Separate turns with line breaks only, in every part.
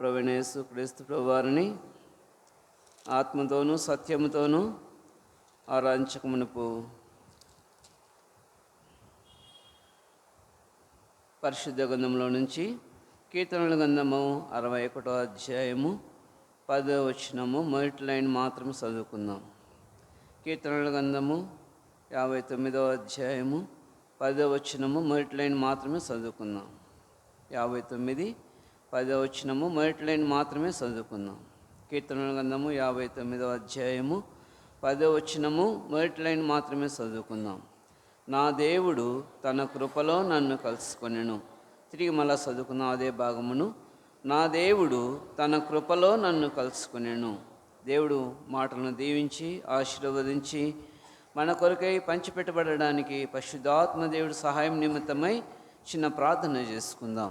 ప్రభువైన యేసు క్రీస్తు ప్రభువారిని ఆత్మతోనూ సత్యముతోనూ ఆరాధించక మునుపు పరిశుద్ధ గ్రంథంలో నుంచి కీర్తనల గ్రంథము 61వ అధ్యాయము 10వ వచనము మొదటి లైన్ మాత్రం చదువుకుందాం. కీర్తనల గ్రంథము 59వ అధ్యాయము 10వ వచనము మొదటి లైన్ మాత్రమే చదువుకుందాం. 59 10వ వచనము మొదటి లైన్ మాత్రమే చదువుకుందాం. కీర్తనల గ్రంథము 59వ అధ్యాయము 10వ వచనము మొదటి లైన్ మాత్రమే చదువుకుందాం. నా దేవుడు తన కృపలో నన్ను కలుసుకొనెను. తిరిగి మళ్ళా చదువుకున్నాం అదే భాగమును. నా దేవుడు తన కృపలో నన్ను కలుసుకొనెను. దేవుడు మాటలను దీవించి ఆశీర్వదించి మన కొరకై పంచిపెట్టబడడానికి పరిశుద్ధాత్మ దేవుడు సహాయం నిమిత్తమై చిన్న ప్రార్థన చేసుకుందాం.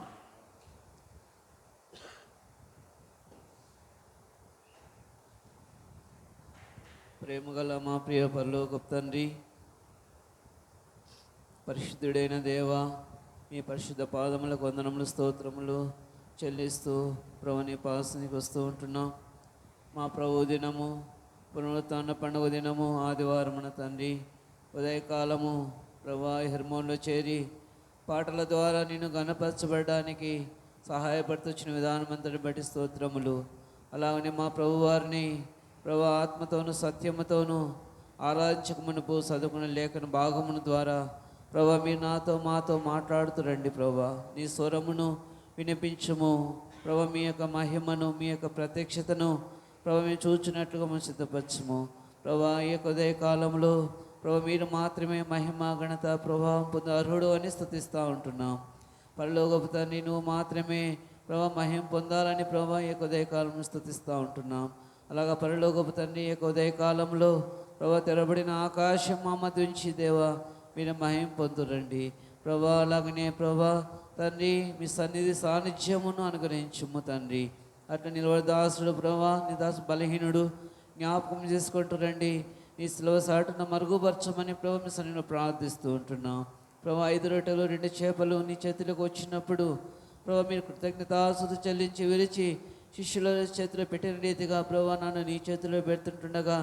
ప్రేమగల మా ప్రియ పరలోకపు తండ్రి, పరిశుద్ధుడైన దేవా, మీ పరిశుద్ధ పాదములకు వందనములు స్తోత్రములు చెల్లిస్తూ ప్రభు నీ పాసనికి వస్తూ ఉంటున్నాం. మా ప్రభు దినము పునరుత్థాన పండుగ దినము ఆదివారమున తండ్రి ఉదయకాలము ప్రభా హెర్మోన్లో చేరి పాటల ద్వారా నిన్ను గణపరచబడడానికి సహాయపడుతున్న విధానం అంతటి బట్టి స్తోత్రములు. అలాగనే మా ప్రభువారిని ప్రభా ఆత్మతోనూ సత్యముతోనూ ఆరాధించక మునుపు చదువుకున్న లేఖన భాగమును ద్వారా ప్రభా మీరు నాతో మాతో మాట్లాడుతురండి. ప్రభా నీ స్వరమును వినిపించము. ప్రభా మీ యొక్క మహిమను మీ యొక్క ప్రత్యక్షతను ప్రభా మేము చూచినట్లుగా మనం సిద్ధపరచము. ప్రభా ఈ యొక్క ఉదయకాలంలో ప్రభా మీరు మాత్రమే మహిమ ఘనత ప్రభావం పొందు అర్హుడు అని స్తుతిస్తూ ఉంటున్నాం. పరలోకపు తండ్రి నువ్వు మాత్రమే ప్రభా మహిమ పొందాలని ప్రభా ఈ యొక్క ఉదయకాలంలో స్తుతిస్తూ ఉంటున్నాం. అలాగా పరలోకపు తండ్రి యొక్క ఉదయకాలంలో ప్రభా తెరబడిన ఆకాశం మా మధ్య ఉంచి దేవా మీరు మహిమ పొందురండి ప్రభా. అలాగనే ప్రభా తండ్రి మీ సన్నిధి సాన్నిధ్యమును అనుగ్రహించుము తండ్రి. అట్లా నిలబడి దాసుడు ప్రభా నీ దాసు బలహీనుడు జ్ఞాపకం చేసుకుంటారండి. నీ సిలువ సాటున మరుగుపరచమని ప్రభా మీ సన్నిధిలో ప్రార్థిస్తూ ఉంటున్నాం. ప్రభా 5 రొట్టెలు 2 చేపలు నీ చేతులకు వచ్చినప్పుడు ప్రభా మీరు కృతజ్ఞతాస్తుతి చెల్లించి విరిచి శిష్యుల చేతిలో పెట్టిన రీతిగా ప్రభా నన్ను నీ చేతిలో పెడుతుంటుండగా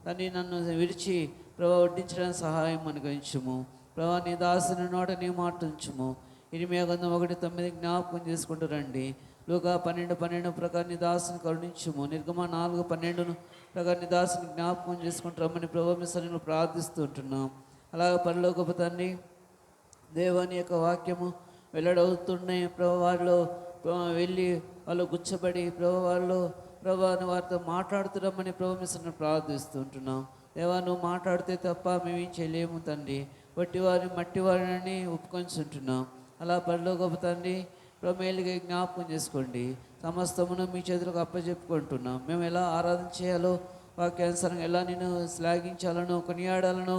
దాన్ని నన్ను విరిచి ప్రభా వడ్డించడానికి సహాయం అనుగ్రహించుము ప్రభా. నీ దాసుని నోట నీ మాట ఉంచుము. ఇరిమియా గ్రంథం 1:9 జ్ఞాపకం చేసుకుంటూ రండి. లూకా 12:12 ప్రకారం నీ దాసుని కరుణించుము. నిర్గమ 4:12 ప్రకారం నీ దాసుని జ్ఞాపకం చేసుకుంటూ రమ్మని ప్రభా మీ సన్నిధిలో ప్రార్థిస్తూ ఉంటున్నాం. అలాగే పరలోకపు తండ్రి దేవుని యొక్క వాక్యము వెల్లడవుతున్నాయి ప్రభా. వారిలో వెళ్ళి వాళ్ళు గుచ్చబడి ప్రభా వాళ్ళు ప్రభాని వారితో మాట్లాడుతున్నామని ప్రభు మీ సన్నిధిలో ప్రార్థిస్తూ ఉంటున్నాం. దేవా నువ్వు మాట్లాడితే తప్ప మేమేం చేయలేము తండ్రి. వట్టివారిని మట్టివారిని ఒప్పుకొంచుంటున్నాం. అలా పరలోకపు తండ్రి ప్రభు మేలుగా జ్ఞాపకం చేసుకోండి. సమస్తమును మీ చేతులకు అప్పచెప్పుకుంటున్నాం. మేము ఎలా ఆరాధన చేయాలో వాక్యానుసారంగా ఎలా నేను శ్లాఘించాలనో కొనియాడాలనో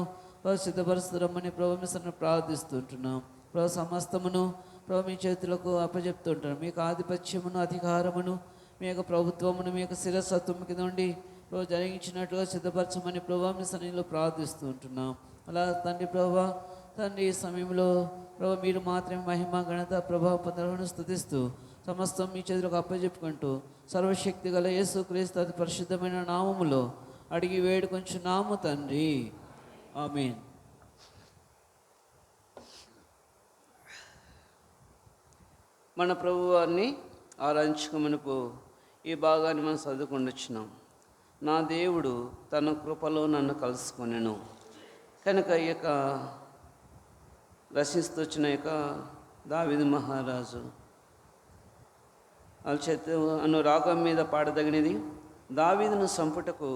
సిద్ధపరుస్తున్నామని ప్రభు మీ సన్నిధిలో ప్రార్థిస్తుంటున్నాం. ప్రభు సమస్తమును ప్రభు మీ చేతులకు అప్పచెప్తుంటాను. మీకు ఆధిపత్యమును అధికారమును మీ యొక్క ప్రభుత్వమును మీ యొక్క శిరస్వత్వం కింద ఉండి ప్రభు జరిగించినట్లుగా సిద్ధపరచమని ప్రభు మీ సన్నిధిలో ప్రార్థిస్తూ ఉంటున్నాం. అలా తండ్రి ప్రభా తండ్రి ఈ సమయంలో ప్రభు మీరు మాత్రమే మహిమ ఘనత ప్రభావ పొందలను స్తుతిస్తూ సమస్తం మీ చేతులకు అప్పచెప్పుకుంటూ సర్వశక్తి గల యేసు క్రీస్తు అతి పరిశుద్ధమైన నామములో అడిగి వేడుకొంచున్నాము తండ్రి, ఆమేన్. మన ప్రభువారిని ఆరాధించక మునుపు ఈ భాగాన్ని మనం చదువుకొని వచ్చినాం. నా దేవుడు తన కృపలో నన్ను కలుసుకొనెను. కనుక ఈ యొక్క రచిస్తూ వచ్చిన యొక్క దావీదు మహారాజు వాళ్ళ చేత అను రాగం మీద పాడదగినది. దావీదును సంపుటకు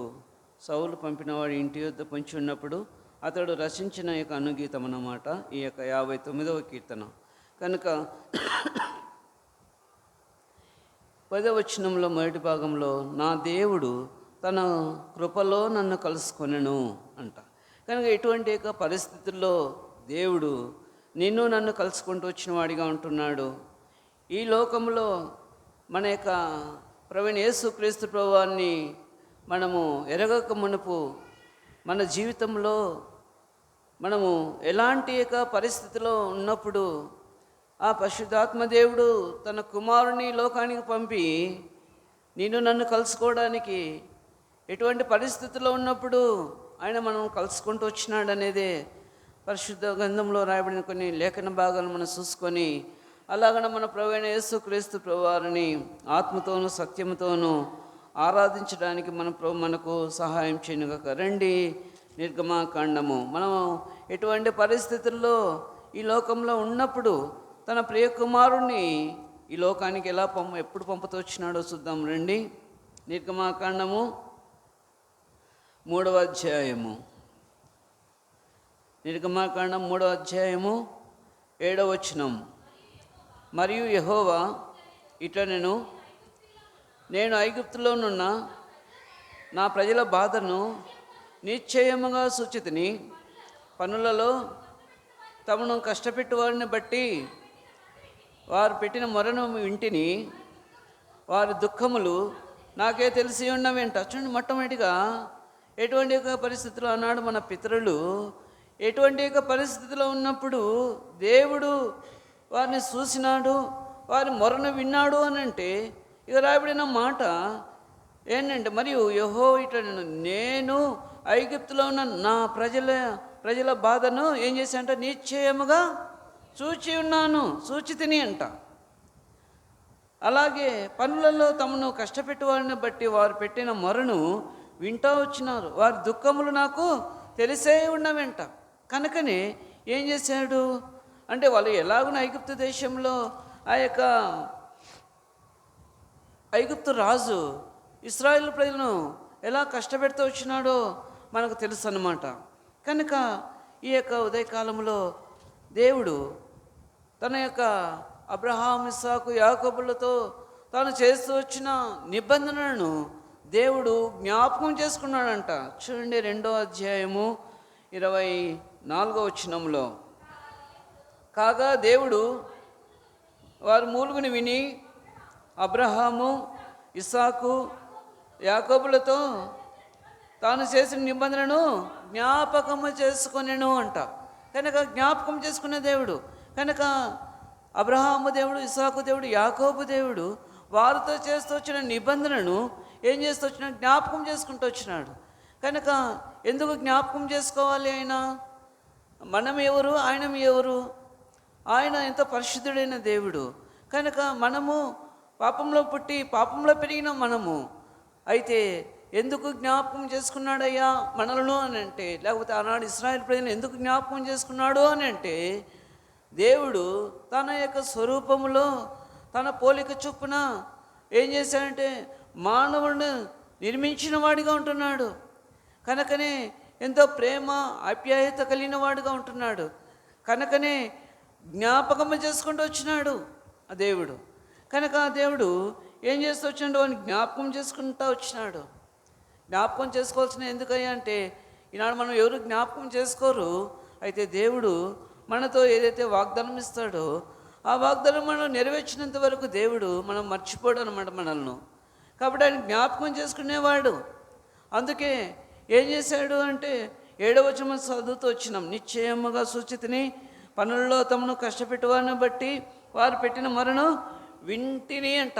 సౌలు పంపినవాడు ఇంటి వద్ద పొంచి ఉన్నప్పుడు అతడు రచించిన యొక్క అనుగీతం అన్నమాట ఈ యొక్క 59వ కీర్తన. కనుక 10వ వచనంలో మొదటి భాగంలో నా దేవుడు తన కృపలో నన్ను కలుసుకొనెను అంట. కనుక ఎటువంటి యొక్క పరిస్థితుల్లో దేవుడు నిన్ను నన్ను కలుసుకుంటూ వచ్చిన వాడిగా ఉంటున్నాడు. ఈ లోకంలో మన యొక్క ప్రభువైన యేసు క్రీస్తు ప్రభువాన్ని మనము ఎరగక మునుపు మన జీవితంలో మనము ఎలాంటి యొక్క పరిస్థితిలో ఉన్నప్పుడు ఆ పరిశుద్ధాత్మ దేవుడు తన కుమారుని లోకానికి పంపి నేను నన్ను కలుసుకోవడానికి ఎటువంటి పరిస్థితుల్లో ఉన్నప్పుడు ఆయన మనం కలుసుకుంటూ వచ్చినాడు అనేదే పరిశుద్ధ గ్రంథంలో రాయబడిన కొన్ని లేఖన భాగాలు మనం చూసుకొని అలాగన మన ప్రభువైన యేసుక్రీస్తు ప్రభువారిని ఆత్మతోనూ సత్యముతోనూ ఆరాధించడానికి మన ప్రభు మనకు సహాయం చేయనుగాక. రండి, నిర్గమాకాండము. మనం ఎటువంటి పరిస్థితుల్లో ఈ లోకంలో ఉన్నప్పుడు తన ప్రియ కుమారుణ్ణి ఈ లోకానికి ఎలా ఎప్పుడు పంపుతూ వచ్చినాడో చూద్దాం. రండి, నిర్గమాకాండము 3వ అధ్యాయము. నిర్గమాకాండం 3వ అధ్యాయము 7వ వచనం. మరియు యెహోవా ఇట్లనెను, నేను ఐగుప్తులోనున్న నా ప్రజల బాధను నిశ్చయముగా సూచితిని. పనులలో తమను కష్టపెట్టు వారిని బట్టి వారు పెట్టిన మొరను వింటిని. వారి దుఃఖములు నాకే తెలిసి ఉన్నవేంట. చూడండి, మొట్టమొదటిగా ఎటువంటి యొక్క పరిస్థితులు అన్నాడు మన పితరులు. ఎటువంటి యొక్క పరిస్థితిలో ఉన్నప్పుడు దేవుడు వారిని చూసినాడు, వారి మొరను విన్నాడు అని అంటే ఇక రాయబడిన మాట ఏంటంటే, మరియు యెహోవా ఇట్లనెను, నేను ఐగుప్తులో ఉన్న నా ప్రజల బాధను ఏం చేశానంట, నిశ్చయముగా చూచి ఉన్నాను, సూచితిని అంట. అలాగే పనులలో తమను కష్టపెట్టు వారిని బట్టి వారు పెట్టిన మొరను వింటూ వచ్చినారు. వారి దుఃఖములు నాకు తెలిసే ఉన్నవెంట. కనుకనే ఏం చేశాడు అంటే, వాళ్ళు ఎలాగున ఐగుప్తు దేశంలో ఆ యొక్క ఐగుప్తు రాజు ఇశ్రాయేలు ప్రజలను ఎలా కష్టపెడుతూ వచ్చినాడో మనకు తెలుసు అన్నమాట. కనుక ఈ యొక్క ఉదయకాలంలో దేవుడు తన యొక్క అబ్రహాం, ఇస్సాకు, యాకోబులతో తాను చేస్తూ వచ్చిన నిబంధనలను దేవుడు జ్ఞాపకం చేసుకున్నాడంట. చూడండి, 2వ అధ్యాయము 24వ వచనంలో. కాగా దేవుడు వారి మూలుగుని విని అబ్రహాము, ఇస్సాకు, యాకోబులతో తాను చేసిన నిబంధనను జ్ఞాపకము చేసుకొనెను అంట. కనుక జ్ఞాపకం చేసుకునే దేవుడు. కనుక అబ్రహాము దేవుడు, ఇస్సాకు దేవుడు, యాకోబు దేవుడు వారితో చేస్తూ వచ్చిన నిబంధనను ఏం చేస్తూ వచ్చినాడు, జ్ఞాపకం చేసుకుంటూ వచ్చినాడు. కనుక ఎందుకు జ్ఞాపకం చేసుకోవాలి? మనం ఎవరు, ఆయన ఎవరు? ఆయన ఎంత పరిశుద్ధుడైన దేవుడు. కనుక మనము పాపంలో పుట్టి పాపంలో పెరిగిన మనము అయితే ఎందుకు జ్ఞాపకం చేసుకున్నాడయ్యా మనలను అని అంటే, లేకపోతే ఆనాడు ఇశ్రాయేలు ప్రజలను ఎందుకు జ్ఞాపకం చేసుకున్నాడు అని అంటే, దేవుడు తన యొక్క స్వరూపములో తన పోలిక చొప్పున ఏం చేశాడంటే మానవుడిని నిర్మించిన వాడిగా ఉంటున్నాడు. కనుకనే ఎంతో ప్రేమ ఆప్యాయత కలిగిన వాడిగా ఉంటున్నాడు. కనుకనే జ్ఞాపకము చేసుకుంటూ వచ్చినాడు ఆ దేవుడు. కనుక ఆ దేవుడు ఏం చేస్తూ వచ్చినాడు, అని జ్ఞాపకం చేసుకుంటూ వచ్చినాడు. జ్ఞాపకం చేసుకోవాల్సిన ఎందుకయ్యా అంటే, ఈనాడు మనం ఎవరు జ్ఞాపకం చేసుకోరు. అయితే దేవుడు మనతో ఏదైతే వాగ్దానం ఇస్తాడో ఆ వాగ్దానం మనం నెరవేర్చినంత వరకు దేవుడు మనం మర్చిపోడు అనమాట మనల్ని. కాబట్టి ఆయన జ్ఞాపకం చేసుకునేవాడు. అందుకే ఏం చేశాడు అంటే 7వ వచనం చదువుతూ వచ్చినాం. నిశ్చయముగా సూచితిని, పనుల్లో తమను కష్టపెట్టు వారిని బట్టి వారు పెట్టిన మొరను వింటిని అంట.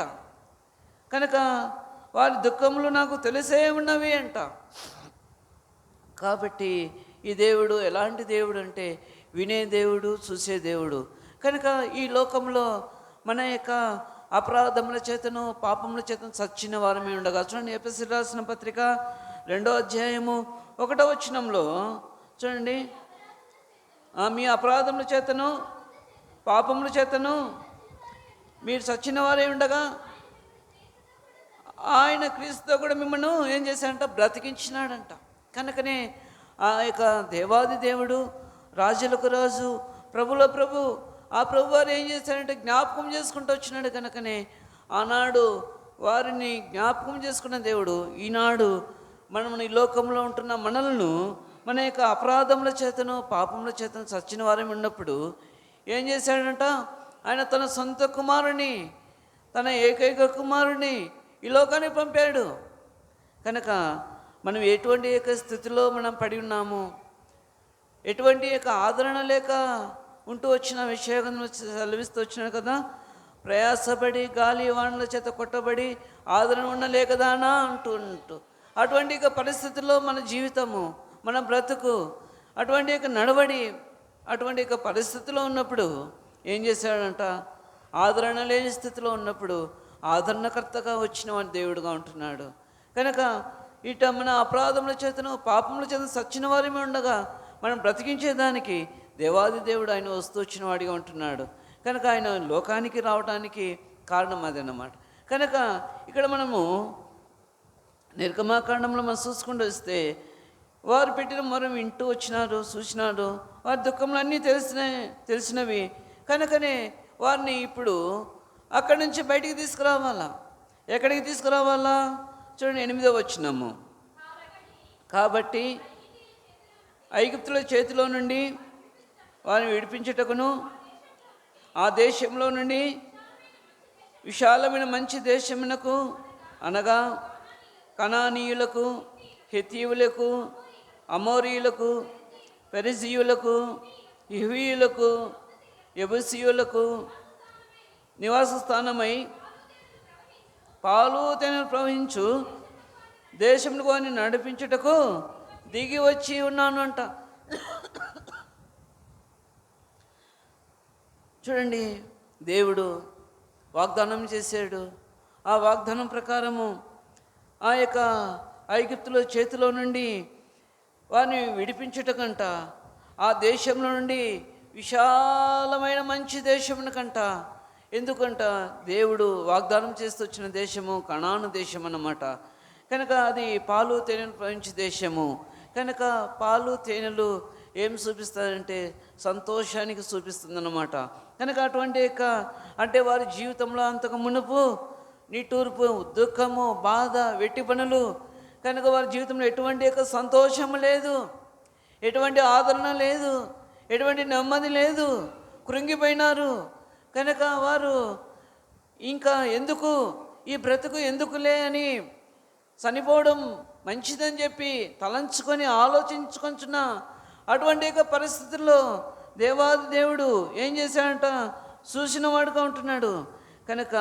కనుక వారి దుఃఖములు నాకు తెలిసే ఉన్నవి అంట. కాబట్టి ఈ దేవుడు ఎలాంటి దేవుడు అంటే వినే దేవుడు, చూసే దేవుడు. కనుక ఈ లోకంలో మన యొక్క అపరాధముల చేతను పాపముల చేతను చచ్చిన వారమే ఉండగా. చూడండి, ఎఫెసీయులకు రాసిన పత్రిక 2వ అధ్యాయము 1వ వచనంలో చూడండి, మీ అపరాధముల చేతను పాపముల చేతను మీరు చచ్చిన వారే ఉండగా ఆయన క్రీస్తుతో కూడా మిమ్మల్ని ఏం చేశాడంట, బ్రతికించినాడంట. కనుకనే ఆ యొక్క దేవాది దేవుడు, రాజులకు రాజు, ప్రభుల ప్రభు, ఆ ప్రభు వారు ఏం చేశారంటే జ్ఞాపకం చేసుకుంటూ వచ్చినాడు. కనుకనే ఆనాడు వారిని జ్ఞాపకం చేసుకున్న దేవుడు ఈనాడు మనం ఈ లోకంలో ఉంటున్న మనలను మన యొక్క అపరాధముల చేతను పాపముల చేతను చచ్చిన వారం ఉన్నప్పుడు ఏం చేశాడంట, ఆయన తన సొంత కుమారుని, తన ఏకైక కుమారుని ఈ లోకానికి పంపాడు. కనుక మనం ఎటువంటి యొక్క స్థితిలో మనం పడి ఉన్నాము, ఎటువంటి యొక్క ఆదరణ లేక ఉంటూ వచ్చిన విషయం సెలవిస్తూ వచ్చినాడు కదా. ప్రయాసపడి గాలి వానల చేత కొట్టబడి ఆదరణ ఉండలేకదానా అంటూ అటువంటి పరిస్థితుల్లో మన జీవితము, మన బ్రతుకు, అటువంటి నడవడి, అటువంటి పరిస్థితిలో ఉన్నప్పుడు ఏం చేశాడంట? ఆదరణ లేని స్థితిలో ఉన్నప్పుడు ఆదరణకర్తగా వచ్చిన వాడి దేవుడుగా ఉంటున్నాడు. కనుక ఇట మన అపరాధముల చేతను పాపముల చేత సచ్చిన వారిమే ఉండగా మనం బ్రతికించేదానికి దేవాది దేవుడు ఆయన వస్తూ వచ్చిన వాడిగా ఉంటున్నాడు. కనుక ఆయన లోకానికి రావడానికి కారణం అదన్నమాట. కనుక ఇక్కడ మనము నిర్గమాకాండంలో మనం చూసుకుంటూ వస్తే వారు పెట్టిన మొరం వింటూ వచ్చినారు, చూసినారు, వారి దుఃఖంలో అన్నీ తెలిసినవి. కనుకనే వారిని ఇప్పుడు అక్కడి నుంచి బయటికి తీసుకురావాలా. ఎక్కడికి తీసుకురావాలా? చూడండి 8వ వచనము. కాబట్టి ఐగుప్తుల చేతిలో నుండి వారిని విడిపించుటకును ఆ దేశంలో నుండి విశాలమైన మంచి దేశమునకు, అనగా కనానీయులకు, హెతీయులకు, అమోరీయులకు, పెరిజీయులకు, హివ్వీయులకు, యెబూసీయులకు నివాస స్థానమై పాలు తేనెలు ప్రవహించు దేశములకు వారిని నడిపించుటకు దిగి వచ్చి ఉన్నాను అంట. చూడండి, దేవుడు వాగ్దానం చేశాడు. ఆ వాగ్దానం ప్రకారము ఆ యొక్క ఐగుప్తుల చేతిలో నుండి వారిని విడిపించుటకంట, ఆ దేశంలో నుండి విశాలమైన మంచి దేశమునకంట. ఎందుకంట? దేవుడు వాగ్దానం చేస్తూ వచ్చిన దేశము కనాను దేశం అన్నమాట. కనుక అది పాలు తేనెలు ప్రవహించే దేశము. కనుక పాలు తేనెలు ఏం చూపిస్తారంటే సంతోషానికి చూపిస్తుందన్నమాట. కనుక అటువంటి అంటే వారి జీవితంలో అంతకు మునుపు నిట్టూర్పు, దుఃఖము, బాధ, వెట్టి పనులు. కనుక వారి జీవితంలో ఎటువంటి సంతోషము లేదు, ఎటువంటి ఆదరణ లేదు, ఎటువంటి నెమ్మది లేదు, కృంగిపోయినారు. కనుక వారు ఇంకా ఎందుకు ఈ బ్రతుకు ఎందుకులే అని చనిపోవడం మంచిదని చెప్పి తలంచుకొని ఆలోచించుకొంచున్న అటువంటి పరిస్థితుల్లో దేవాది దేవుడు ఏం చేశాడంట? చూసిన వాడుగా ఉంటున్నాడు. కనుక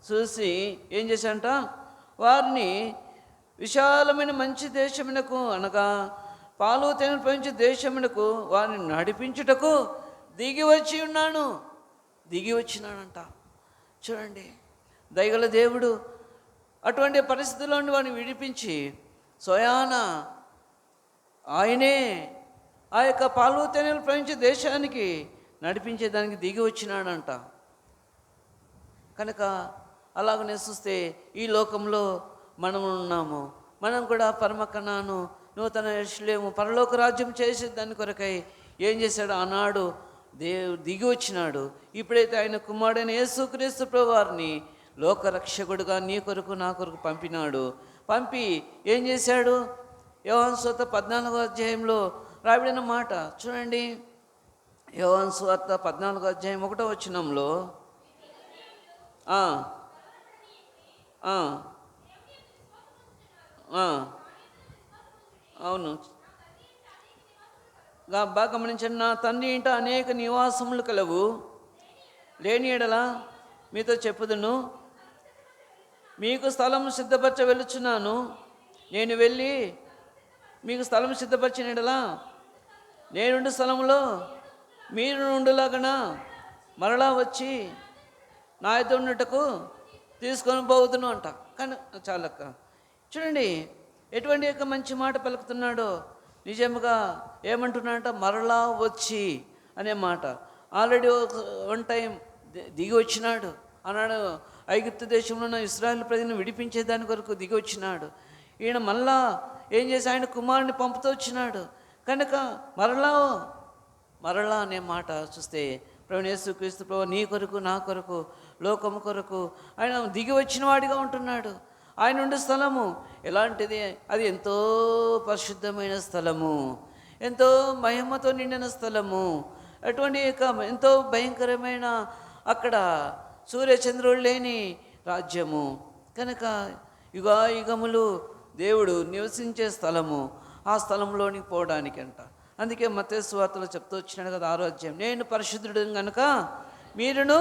చూసి ఏం చేశాడంట? వారిని విశాలమైన మంచి దేశమునకు, అనగా పాలు తేనెలు ప్రవహించే దేశమునకు వారిని నడిపించుటకు దిగి వచ్చినాడంట. చూడండి, దయగల దేవుడు అటువంటి పరిస్థితుల్లో నుండి వారిని విడిపించి స్వయాన ఆయనే ఆ యొక్క పాలు తేనెలు ప్రవహించే దేశానికి నడిపించేదానికి దిగి వచ్చినాడంట. కనుక అలాగనే చూస్తే ఈ లోకంలో మనం ఉన్నాము. మనం కూడా పరమ కనాను, నూతన యెరూషలేము, పరలోక రాజ్యం చేసే దాని కొరకై ఏం చేశాడు? ఆనాడు దేవుడు దిగి వచ్చినాడు. ఇప్పుడైతే ఆయన కుమారుడైన యేసుక్రీస్తు ప్రభువారిని లోకరక్షకుడుగా నీ కొరకు నా కొరకు పంపినాడు. పంపి ఏం చేశాడు? యోహాను సువార్త 14వ అధ్యాయంలో రాయబడిన మాట చూడండి. యోహాను సువార్త 14వ అధ్యాయం 1వ వచనంలో అవును, బాగా గమనించండి. నా తండ్రి ఇంట అనేక నివాసములు కలవు, లేని ఎడల మీతో చెప్పుదును. మీకు స్థలం సిద్ధపరచ వెళ్ళుచున్నాను. నేను వెళ్ళి మీకు స్థలం సిద్ధపరిచిన ఎడల నేనుండే స్థలంలో మీరు నుండులాగన మరలా వచ్చి నా యొద్ద ఉన్నట్టుకు తీసుకొని పోవుదును అంట. కానీ చాలక్క చూడండి ఎటువంటి యొక్క మంచి మాట పలుకుతున్నాడో. నిజంగా ఏమంటున్నాడంట? మరలా వచ్చి అనే మాట. ఆల్రెడీ వన్ టైం దిగి వచ్చినాడు. ఆనాడు ఐగుప్తు దేశంలో ఉన్న ఇశ్రాయేలు ప్రజలను విడిపించే దాని కొరకు దిగి వచ్చినాడు. ఈయన మళ్ళా ఏం చేసి ఆయన కుమారుని పంపుతూ వచ్చినాడు. కనుక మరలా అనే మాట చూస్తే ప్రభువైన యేసుక్రీస్తు ప్రభువు నీ కొరకు నా కొరకు లోకము కొరకు ఆయన దిగి వచ్చిన వాడిగా ఉంటున్నాడు. ఆయన ఉండే స్థలము ఎలాంటిది? అది ఎంతో పరిశుద్ధమైన స్థలము, ఎంతో మహిమతో నిండిన స్థలము, అటువంటి ఎంతో భయంకరమైన అక్కడ సూర్యచంద్రుడు లేని రాజ్యము. కనుక యుగములు దేవుడు నివసించే స్థలము. ఆ స్థలంలోనికి పోవడానికి అంట. అందుకే మత్తయి సువార్తలో చెప్తూ వచ్చినాడు కదా 6వ అధ్యాయం, నేను పరిశుద్ధుడు కనుక మీరును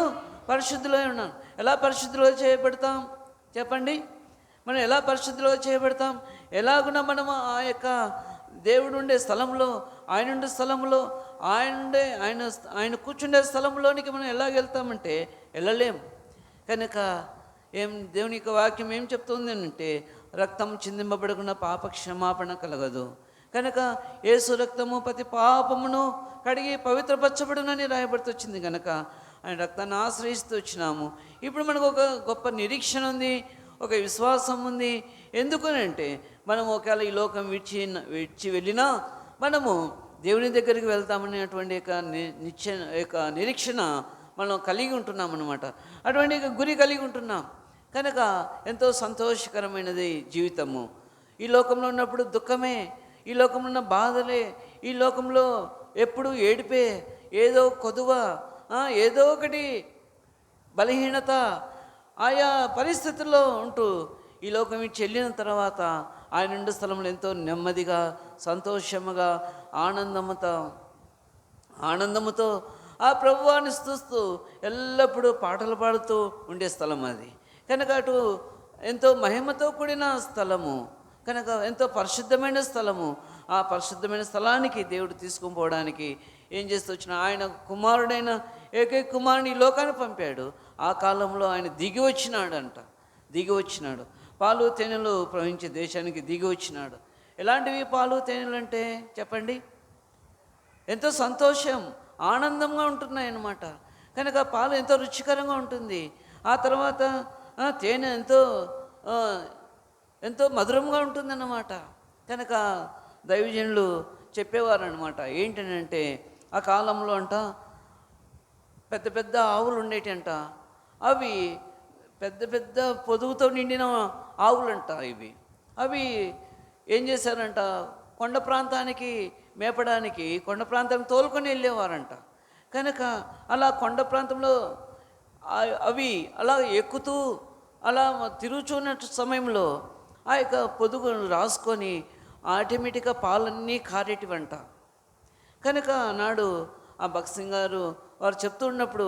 పరిశుద్ధులై ఉన్నాను. ఎలా పరిశుద్ధులుగా చేయబడతాం చెప్పండి? మనం ఎలా పరిశుద్ధులుగా చేయబడతాం? ఎలాగున మనము ఆ యొక్క దేవుడు ఉండే స్థలంలో, ఆయన ఉండే స్థలంలో, ఆయన కూర్చుండే స్థలంలోనికి మనం ఎలాగ వెళ్తామంటే వెళ్ళలేం. కనుక దేవుని యొక్క వాక్యం ఏం చెప్తుంది అంటే, రక్తం చిందింపబడకుండా పాప క్షమాపణ కలగదు. కనుక యేసు రక్తము ప్రతి పాపమును కడిగి పవిత్రపరచబడునని రాయబడుతూ వచ్చింది. కనుక ఆయన రక్తాన్ని ఆశ్రయిస్తూ వచ్చినాము. ఇప్పుడు మనకు ఒక గొప్ప నిరీక్షణ ఉంది, ఒక విశ్వాసం ఉంది. ఎందుకనంటే మనం ఒకవేళ ఈ లోకం విడిచి వెళ్ళినా మనము దేవుని దగ్గరికి వెళ్తామనేటువంటి యొక్క నిరీక్షణ మనం కలిగి ఉంటున్నాం అన్నమాట. అటువంటి గురి కలిగి ఉంటున్నాం. కనుక ఎంతో సంతోషకరమైనది జీవితము. ఈ లోకంలో ఉన్నప్పుడు దుఃఖమే, ఈ లోకంలో ఉన్న బాధలే, ఈ లోకంలో ఎప్పుడు ఏడిపే, ఏదో కొదువ, ఏదో ఒకటి బలహీనత, ఆయా పరిస్థితుల్లో ఉంటూ ఈ లోకం విడిచి వెళ్ళిన తర్వాత ఆయన ఉండే స్థలంలో ఎంతో నెమ్మదిగా, సంతోషముగా, ఆనందముతో ఆ ప్రభువాన్ని స్తుతిస్తూ ఎల్లప్పుడూ పాటలు పాడుతూ ఉండే స్థలం అది. కనుక అటు ఎంతో మహిమతో కూడిన స్థలము, కనుక ఎంతో పరిశుద్ధమైన స్థలము. ఆ పరిశుద్ధమైన స్థలానికి దేవుడు తీసుకుని పోవడానికి ఏం చేస్తూ వచ్చిన ఆయన కుమారుడైన ఏకైక కుమారుని ఈ లోకాన్ని పంపాడు. ఆ కాలంలో ఆయన దిగి వచ్చినాడు. పాలు తేనెలు ప్రవహించే దేశానికి దిగి వచ్చినాడు. ఎలాంటివి పాలు తేనెలు అంటే చెప్పండి? ఎంతో సంతోషం, ఆనందంగా ఉంటున్నాయి అన్నమాట. కనుక పాలు ఎంతో రుచికరంగా ఉంటుంది. ఆ తర్వాత తేనె ఎంతో మధురంగా ఉంటుందన్నమాట. కనుక దైవజనులు చెప్పేవారు అనమాట. ఏంటంటే ఆ కాలంలో పెద్ద పెద్ద ఆవులు ఉండేటంట. అవి పెద్ద పొదుగుతో నిండిన ఆవులంట. అవి ఏం చేశారంట, కొండ ప్రాంతానికి మేపడానికి కొండ ప్రాంతానికి తోలుకొని వెళ్ళేవారంట. కనుక అలా కొండ ప్రాంతంలో అవి అలా ఎక్కుతూ అలా తిరుగుచున్న సమయంలో ఆ యొక్క పొదుగును రాసుకొని ఆటోమేటిక్గా పాలన్నీ కారేటివంట. కనుక నాడు ఆ భక్సింగ్ గారు వారు చెప్తూ ఉన్నప్పుడు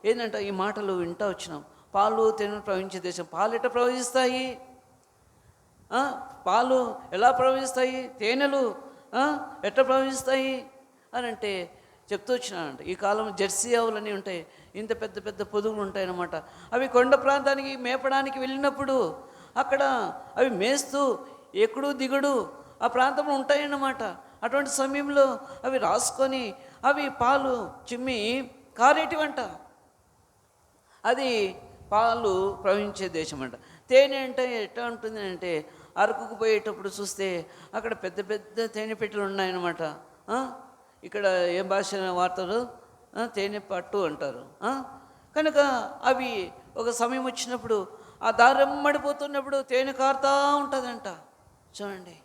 ఏంటంటే ఈ మాటలు వింటూ వచ్చినాం. పాలు తేనెలు ప్రవహించే దేశం. పాలు ఎట్లా ప్రవహిస్తాయి? పాలు ఎలా ప్రవహిస్తాయి? తేనెలు ఎట్లా ప్రవహిస్తాయి అని అంటే చెప్తూ వచ్చినానంట. ఈ కాలం జెర్సీ ఆవులని ఉంటాయి, ఇంత పెద్ద పెద్ద పొదుగులు ఉంటాయి అన్నమాట. అవి కొండ ప్రాంతానికి మేపడానికి వెళ్ళినప్పుడు అక్కడ అవి మేస్తూ ఎక్కడు దిగుడు ఆ ప్రాంతంలో ఉంటాయన్నమాట. అటువంటి సమయంలో అవి రాసుకొని అవి పాలు చిమ్మి కారేటివంట. అది పాలు ప్రవహించే దేశం అంట. తేనె అంటే ఎట్లా ఉంటుంది అంటే, అరకుకు పోయేటప్పుడు చూస్తే అక్కడ పెద్ద పెద్ద తేనె పెట్టెలు ఉన్నాయన్నమాట. ఇక్కడ ఏ భాష వార్తలు తేనె పట్టు అంటారు. కనుక అవి ఒక సమయం వచ్చినప్పుడు ఆ దారెమ్మడిపోతున్నప్పుడు తేనె కారుతూ ఉంటుందంట. చూడండి,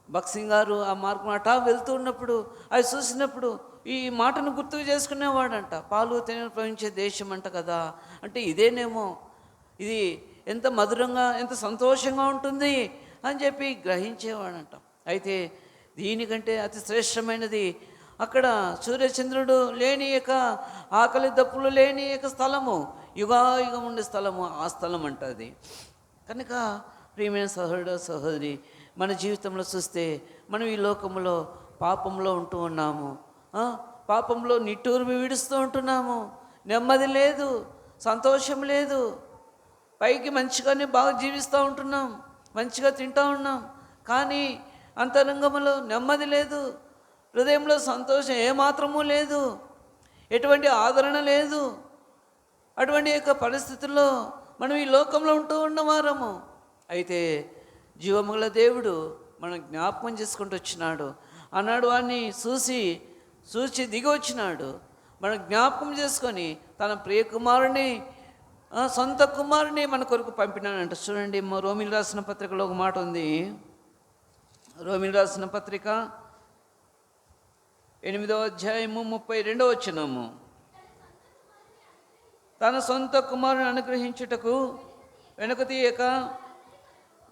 భక్సింగ్ గారు ఆ మార్గం అటా వెళ్తూ ఉన్నప్పుడు అవి చూసినప్పుడు ఈ మాటను గుర్తు చేసుకునేవాడంట. పాలు తేనెలు ప్రవహించే దేశం అంట కదా, అంటే ఇదేనేమో, ఇది ఎంత మధురంగా ఎంత సంతోషంగా ఉంటుంది అని చెప్పి గ్రహించేవాడంట. అయితే దీనికంటే అతి శ్రేష్టమైనది అక్కడ సూర్యచంద్రుడు లేని యొక్క ఆకలి దప్పులు లేని యొక్క స్థలము, యుగాయుగం ఉండే స్థలము, ఆ స్థలం అంట అది. కనుక ప్రియమైన సహోదరుడు సహోదరి, మన జీవితంలో చూస్తే మనం ఈ లోకంలో పాపంలో ఉంటూ ఉన్నాము. పాపంలో నిట్టూర్మి విడుస్తూ ఉంటున్నాము. నెమ్మది లేదు, సంతోషం లేదు. పైకి మంచిగానే బాగా జీవిస్తూ ఉంటున్నాం, మంచిగా తింటూ ఉన్నాం, కానీ అంతరంగంలో నెమ్మది లేదు, హృదయంలో సంతోషం ఏమాత్రమూ లేదు, ఎటువంటి ఆదరణ లేదు. అటువంటి యొక్క పరిస్థితుల్లో మనం ఈ లోకంలో ఉంటూ ఉన్నవారము. అయితే జీవముగల దేవుడు మనం జ్ఞాపకం చేసుకుంటూ వచ్చినాడు. ఆనాడు వాడిని చూసి దిగి వచ్చినాడు. మనం జ్ఞాపకం చేసుకొని తన ప్రియ కుమారుని, సొంత కుమారుని మన కొరకు పంపినాడంట. చూడండి, రోమిలు రాసిన పత్రికలో ఒక మాట ఉంది. రోమిలు రాసిన పత్రిక 8వ అధ్యాయము 32వ వచనము. తన సొంత కుమారుని అనుగ్రహించుటకు వెనుక తీయక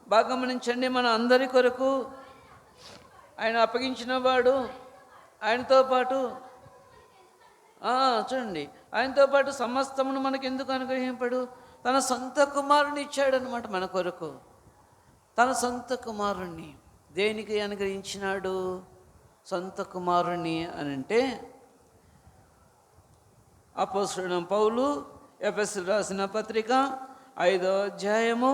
భాగమనించండి, మన అందరి కొరకు ఆయన అప్పగించిన వాడు ఆయనతో పాటు చూడండి, ఆయనతో పాటు సమస్తమును మనకు ఎందుకు అనుగ్రహింపడు? తన సొంత కుమారుని ఇచ్చాడనమాట మన కొరకు. తన సొంత కుమారుణ్ణి దేనికి అనుగ్రహించినాడు? సొంత కుమారుణ్ణి అని అంటే, అపోస్తలుడైన పౌలు ఎఫెసీయులకు రాసిన పత్రిక 5వ అధ్యాయము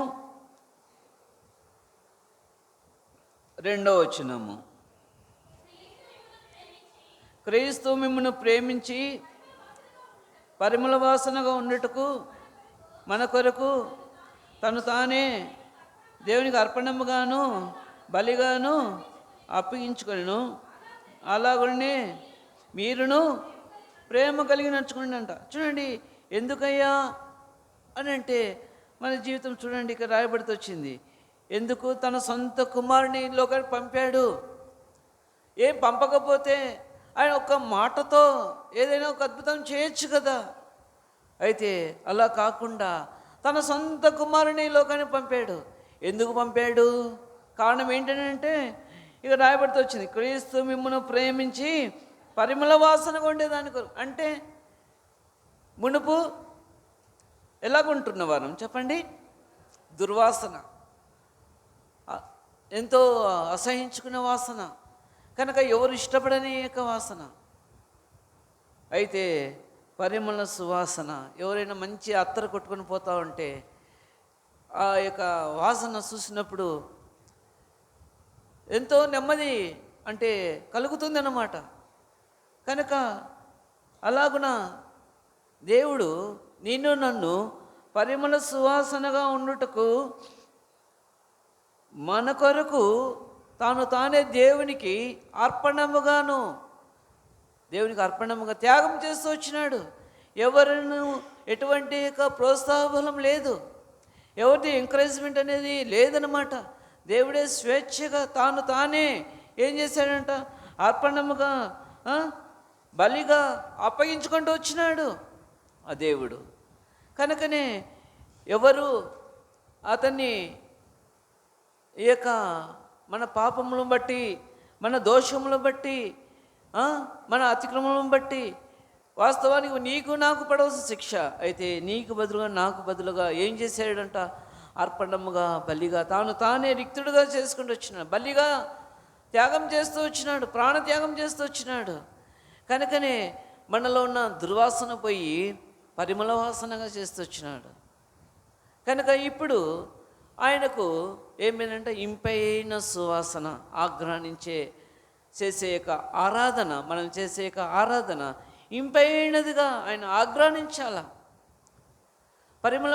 2వ వచనము. క్రీస్తు మిమ్మును ప్రేమించి పరిమళ వాసనగా ఉండుటకు మన కొరకు తను తానే దేవునికి అర్పణముగాను బలిగాను అప్పగించుకొనెను. అలాగనే మీరును ప్రేమ కలిగి నడుచుకోండి అంట. చూడండి, ఎందుకయ్యా అని అంటే మన జీవితం చూడండి, ఇక్కడ రాయబడితే వచ్చింది. ఎందుకు? తన సొంత కుమారుని లోకానికి పంపాడు. ఏం పంపకపోతే ఆయన ఒక్క మాటతో ఏదైనా ఒక అద్భుతం చేయొచ్చు కదా. అయితే అలా కాకుండా తన సొంత కుమారుని లోకానికి పంపాడు. ఎందుకు పంపాడు? కారణం ఏంటంటే ఇక రాయబడితే వచ్చింది, క్రీస్తు మిమ్మును ప్రేమించి పరిమళ వాసనగా ఉండేదాని కొరకు. అంటే మునుపు ఎలాగుంటున్న వారం చెప్పండి? దుర్వాసన, ఎంతో అసహించుకునే వాసన, కనుక ఎవరు ఇష్టపడని యొక్క వాసన. అయితే పరిమళ సువాసన, ఎవరైనా మంచి అత్తరు కొట్టుకొని పోతా ఉంటే ఆ యొక్క వాసన చూసినప్పుడు ఎంతో నెమ్మది అంటే కలుగుతుంది అన్నమాట. కనుక అలాగున దేవుడు నిన్ను నన్ను పరిమళ సువాసనగా ఉండుటకు మన కొరకు తాను తానే దేవునికి అర్పణముగాను, దేవునికి అర్పణముగా త్యాగం చేస్తూ వచ్చినాడు. ఎవరిను ఎటువంటి ప్రోత్సాహబలం లేదు, ఎవరిది ఎంకరేజ్మెంట్ అనేది లేదనమాట. దేవుడే స్వేచ్ఛగా తాను తానే ఏం చేశాడంట? అర్పణముగా బలిగా అప్పగించుకుంటూ వచ్చినాడు ఆ దేవుడు. కనుకనే ఎవరు అతన్ని ఈ యొక్క మన పాపములను బట్టి, మన దోషములను బట్టి, మన అతిక్రమములను బట్టి, వాస్తవానికి నీకు నాకు పడవలసిన శిక్ష అయితే నీకు బదులుగా నాకు బదులుగా ఏం చేశాడంట? అర్పణముగా బలిగా తాను తానే రిక్తుడుగా చేసుకుంటూ వచ్చినాడు. బలిగా త్యాగం చేస్తూ వచ్చినాడు, ప్రాణత్యాగం చేస్తూ వచ్చినాడు. కనుకనే మనలో ఉన్న దుర్వాసన పోయి పరిమళ వాసనగా చేస్తూ వచ్చినాడు. కనుక ఇప్పుడు ఆయనకు ఏమైందంటే ఇంపైన సువాసన ఆగ్రహించే చేసే యొక్క ఆరాధన, మనం చేసే యొక్క ఆరాధన ఇంపైనదిగా ఆయన ఆగ్రహించాల. పరిమళ